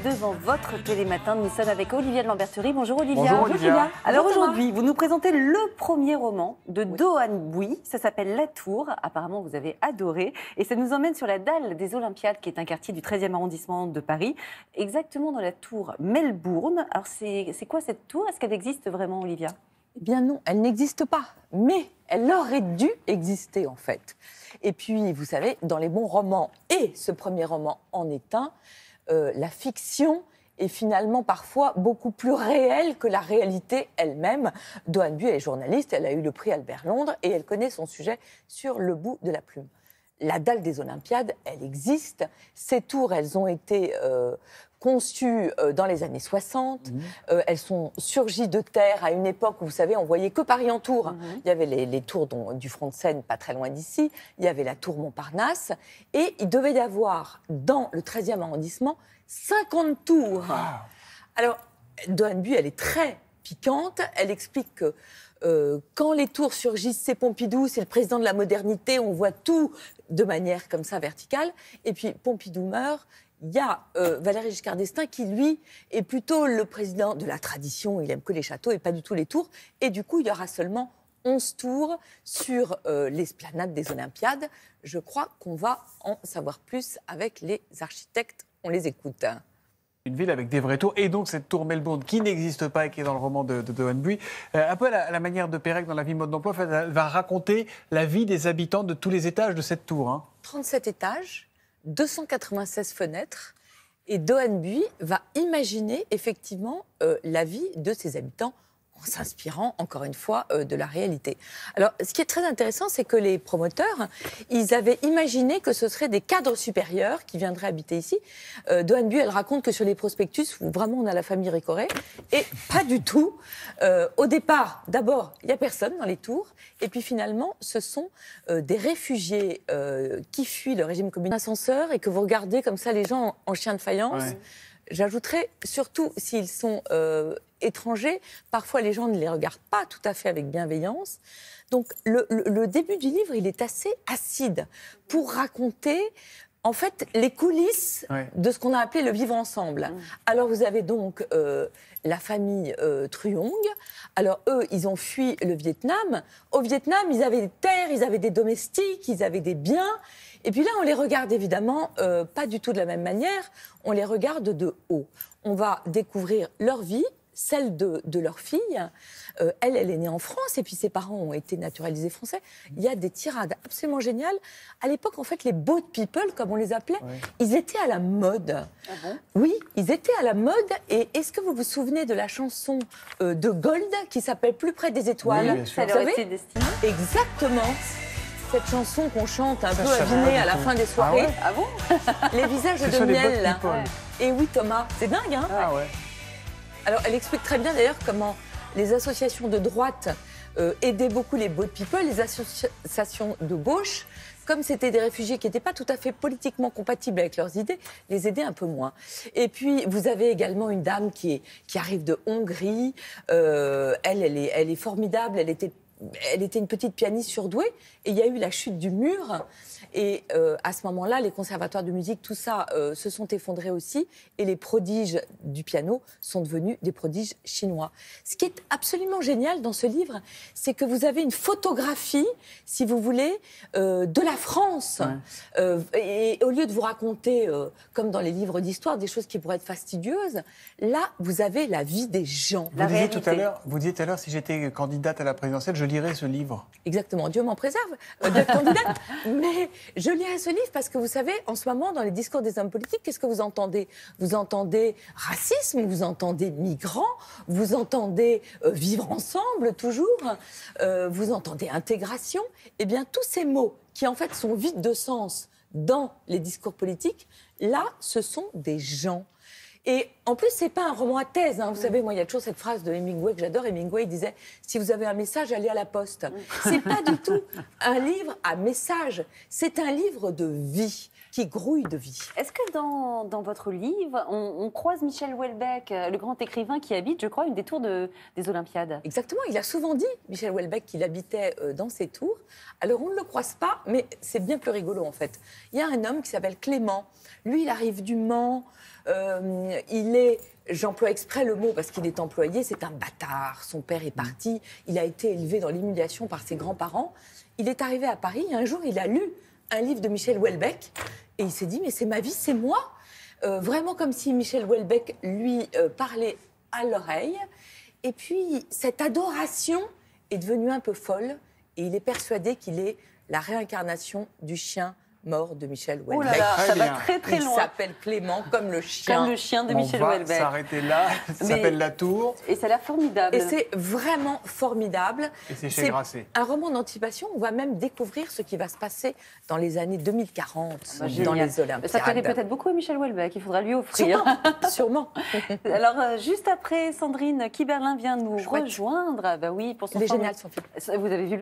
devant votre télématin. Nous sommes avec Olivia de Lamberterie. Bonjour Olivia. Bonjour Olivia. Alors aujourd'hui, vous nous présentez le premier roman de Doan Bui. Ça s'appelle La Tour. Apparemment, vous avez adoré. Et ça nous emmène sur la dalle des Olympiades, qui est un quartier du 13e arrondissement de Paris, exactement dans la tour Melbourne. Alors c'est quoi cette tour? Est-ce qu'elle existe vraiment, Olivia? Eh bien non, elle n'existe pas, mais elle aurait dû exister en fait. Et puis, vous savez, dans les bons romans, et ce premier roman en est un, la fiction est finalement parfois beaucoup plus réelle que la réalité elle-même. Doan Bui est journaliste, elle a eu le prix Albert Londres et elle connaît son sujet sur le bout de la plume. La dalle des Olympiades, elle existe. Ces tours, elles ont été conçues dans les années 60. Elles sont surgies de terre à une époque où, vous savez, on voyait que Paris en tour. Il y avait les tours du front de Seine, pas très loin d'ici. Il y avait la tour Montparnasse. Et il devait y avoir, dans le 13e arrondissement, 50 tours. Wow. Alors, Doan Bui, elle est très piquante. Elle explique que quand les tours surgissent, c'est Pompidou, c'est le président de la modernité, on voit tout de manière comme ça verticale. Et puis Pompidou meurt, il y a Valéry Giscard d'Estaing qui, lui, est plutôt le président de la tradition, il aime que les châteaux et pas du tout les tours. Et du coup, il y aura seulement 11 tours sur l'esplanade des Olympiades. Je crois qu'on va en savoir plus avec les architectes. On les écoute. Une ville avec des vrais tours, et donc cette tour Melbourne qui n'existe pas et qui est dans le roman de Doan Bui. Un peu à la manière de Pérec dans La vie mode d'emploi, en fait, elle va raconter la vie des habitants de tous les étages de cette tour. Hein. 37 étages, 296 fenêtres, et Doan Bui va imaginer effectivement la vie de ses habitants en s'inspirant, encore une fois, de la réalité. Alors, ce qui est très intéressant, c'est que les promoteurs, ils avaient imaginé que ce seraient des cadres supérieurs qui viendraient habiter ici. Doan Bui, elle raconte que sur les prospectus, où vraiment on a la famille Récoré, et pas du tout. Au départ, d'abord, il n'y a personne dans les tours, et puis finalement, ce sont des réfugiés qui fuient le régime communiste. Ascenseur, et que vous regardez comme ça les gens en chien de faïence. Ouais. J'ajouterais, surtout s'ils sont étrangers, parfois les gens ne les regardent pas tout à fait avec bienveillance. Donc le début du livre, il est assez acide pour raconter en fait les coulisses de ce qu'on a appelé le vivre ensemble. Alors vous avez donc la famille Truong. Alors eux, ils ont fui le Vietnam. Au Vietnam, ils avaient des terres, ils avaient des domestiques, ils avaient des biens. Et puis là, on les regarde évidemment pas du tout de la même manière, on les regarde de haut. On va découvrir leur vie, celle de leur fille. Elle est née en France et puis ses parents ont été naturalisés français. Il y a des tirades absolument géniales. À l'époque, en fait, les boat people, comme on les appelait, ils étaient à la mode. Ah bon? Oui, ils étaient à la mode. Et est-ce que vous vous souvenez de la chanson de Gold qui s'appelle Plus près des étoiles? Oui, bien sûr. Ça leur était destiné. Exactement. Cette chanson qu'on chante un peu avinée à la fin des soirées. Ah bon? Les visages de miel. Là. Et oui, Thomas, c'est dingue, hein? Ah ouais. Alors, elle explique très bien d'ailleurs comment les associations de droite aidaient beaucoup les boat people, les associations de gauche, comme c'était des réfugiés qui n'étaient pas tout à fait politiquement compatibles avec leurs idées, les aidaient un peu moins. Et puis, vous avez également une dame qui arrive de Hongrie. Elle est formidable, elle était une petite pianiste surdouée et il y a eu la chute du mur et à ce moment-là, les conservatoires de musique, tout ça se sont effondrés aussi et les prodiges du piano sont devenus des prodiges chinois. Ce qui est absolument génial dans ce livre, c'est que vous avez une photographie, si vous voulez, de la France. Et au lieu de vous raconter, comme dans les livres d'histoire, des choses qui pourraient être fastidieuses, là, vous avez la vie des gens. Vous disiez tout à l'heure, si j'étais candidate à la présidentielle, je lirais ce livre. Exactement, Dieu m'en préserve d'être candidate. Mais je lirai ce livre parce que vous savez, en ce moment, dans les discours des hommes politiques, qu'est-ce que vous entendez? Vous entendez racisme, vous entendez migrants, vous entendez vivre ensemble toujours, vous entendez intégration. Eh bien, tous ces mots qui en fait sont vides de sens dans les discours politiques, là, ce sont des gens. Et en plus, c'est pas un roman à thèse. Hein. Vous savez, moi, il y a toujours cette phrase de Hemingway que j'adore. Hemingway, il disait « Si vous avez un message, allez à la poste ». C'est pas du tout un livre à message. C'est un livre de vie, qui grouille de vie. Est-ce que dans votre livre, on croise Michel Houellebecq, le grand écrivain qui habite, je crois, une des tours des Olympiades? Exactement. Il a souvent dit, Michel Houellebecq, qu'il habitait dans ces tours. Alors, on ne le croise pas, mais c'est bien plus rigolo, en fait. Il y a un homme qui s'appelle Clément. Lui, il arrive du Mans. Il est, j'emploie exprès le mot parce qu'il est employé, c'est un bâtard. Son père est parti, il a été élevé dans l'humiliation par ses grands-parents. Il est arrivé à Paris, et un jour, il a lu un livre de Michel Houellebecq et il s'est dit, mais c'est ma vie, c'est moi. Vraiment comme si Michel Houellebecq lui parlait à l'oreille. Et puis, cette adoration est devenue un peu folle et il est persuadé qu'il est la réincarnation du chien mort de Michel Oh là Houellebecq. là, Très ça va bien. très très Il loin. s'appelle Clément comme le chien. Comme le chien de On Michel va Houellebecq. s'arrêter là. Ça Mais- s'appelle La Tour Et ça a l'air formidable. Et c'est vraiment formidable. et c'est chez Grasset. un roman d'anticipation. On va même découvrir ce qui va se passer dans les années 2040 Bah, dans génial. les Olympiades. Ça plairait peut-être beaucoup à Michel Houellebecq, il faudra lui offrir. Sûrement. Alors, juste après, Sandrine Kiberlin vient nous Chouette. rejoindre. Ah bah oui, pour son Il est format- génial son film. Vous avez vu